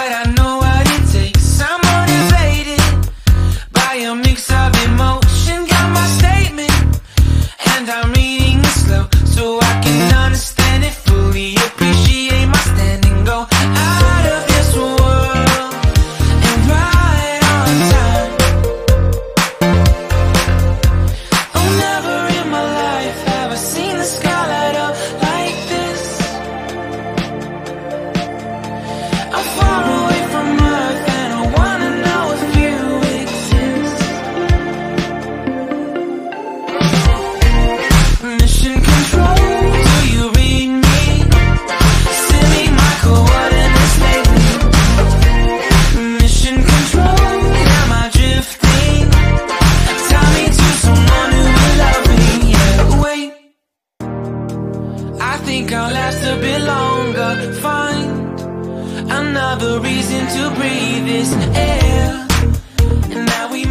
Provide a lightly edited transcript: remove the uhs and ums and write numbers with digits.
but I know what it takes. I'm motivated by a mix of emotion. Got my statement, and I'm reading it slow so I can understand it fully. Appreciate my stand and go out of this world and right on time. Oh, never in my life have I seen the sky light up like this. I'm far away from Earth and I wanna know if you exist. Mission control, do you read me? Send me my coordinates lately. Mission control, am I drifting? Tie me to someone who will love me. Yeah, wait, I think I'll last a bit longer. Find another reason to breathe this air. And now we